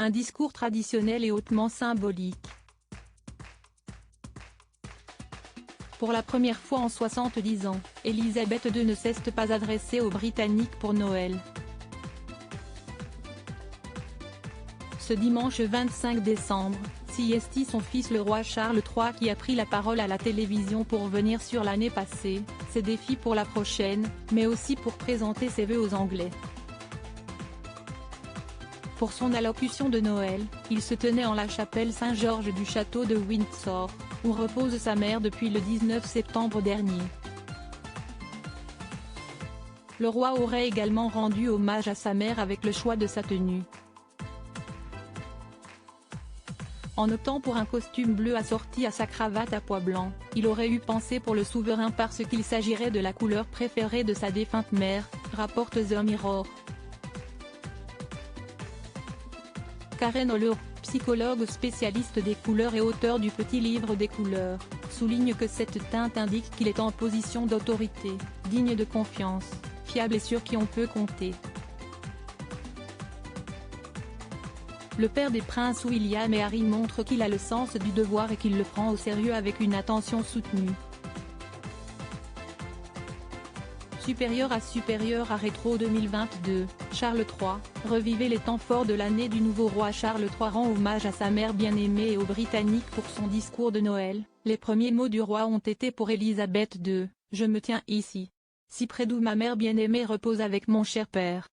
un discours traditionnel et hautement symbolique. Pour la première fois en 70 ans, Elisabeth II ne s'est pas adressée aux Britanniques pour Noël. Ce dimanche 25 décembre, c'est son fils le roi Charles III qui a pris la parole à la télévision pour revenir sur l'année passée, ses défis pour la prochaine, mais aussi pour présenter ses vœux aux Anglais. Pour son allocution de Noël, il se tenait en la chapelle Saint-Georges du château de Windsor, où repose sa mère depuis le 19 septembre dernier. Le roi aurait également rendu hommage à sa mère avec le choix de sa tenue. En optant pour un costume bleu assorti à sa cravate à pois blancs, il aurait eu pensé pour le souverain parce qu'il s'agirait de la couleur préférée de sa défunte mère, rapporte The Mirror. Karen Holler, psychologue spécialiste des couleurs et auteur du Petit Livre des couleurs, souligne que cette teinte indique qu'il est en position d'autorité, digne de confiance, fiable et sur qui on peut compter. Le père des princes William et Harry montre qu'il a le sens du devoir et qu'il le prend au sérieux avec une attention soutenue. Supérieur à Rétro 2022, Charles III, revivez les temps forts de l'année du nouveau roi. Charles III rend hommage à sa mère bien-aimée et aux Britanniques pour son discours de Noël. Les premiers mots du roi ont été pour Elisabeth II, « Je me tiens ici. Si près d'où ma mère bien-aimée repose avec mon cher père ».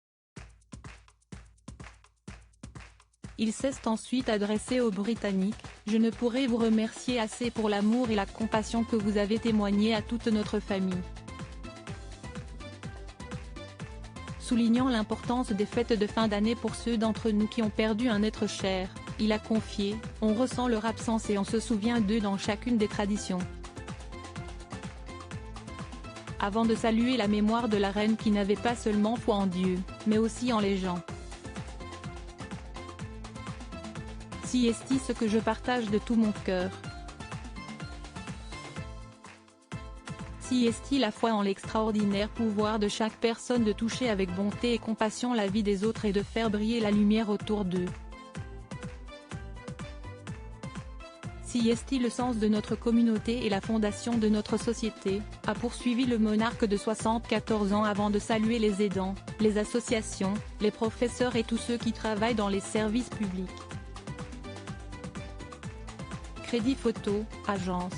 Il s'est ensuite adressé aux Britanniques, « Je ne pourrai vous remercier assez pour l'amour et la compassion que vous avez témoigné à toute notre famille ». Soulignant l'importance des fêtes de fin d'année pour ceux d'entre nous qui ont perdu un être cher, il a confié, « On ressent leur absence et on se souvient d'eux dans chacune des traditions ». Avant de saluer la mémoire de la reine qui n'avait pas seulement foi en Dieu, mais aussi en les gens. C'est ce que je partage de tout mon cœur. C'est la foi en l'extraordinaire pouvoir de chaque personne de toucher avec bonté et compassion la vie des autres et de faire briller la lumière autour d'eux. C'est le sens de notre communauté et la fondation de notre société, a poursuivi le monarque de 74 ans avant de saluer les aidants, les associations, les professeurs et tous ceux qui travaillent dans les services publics. Crédit photo, agence.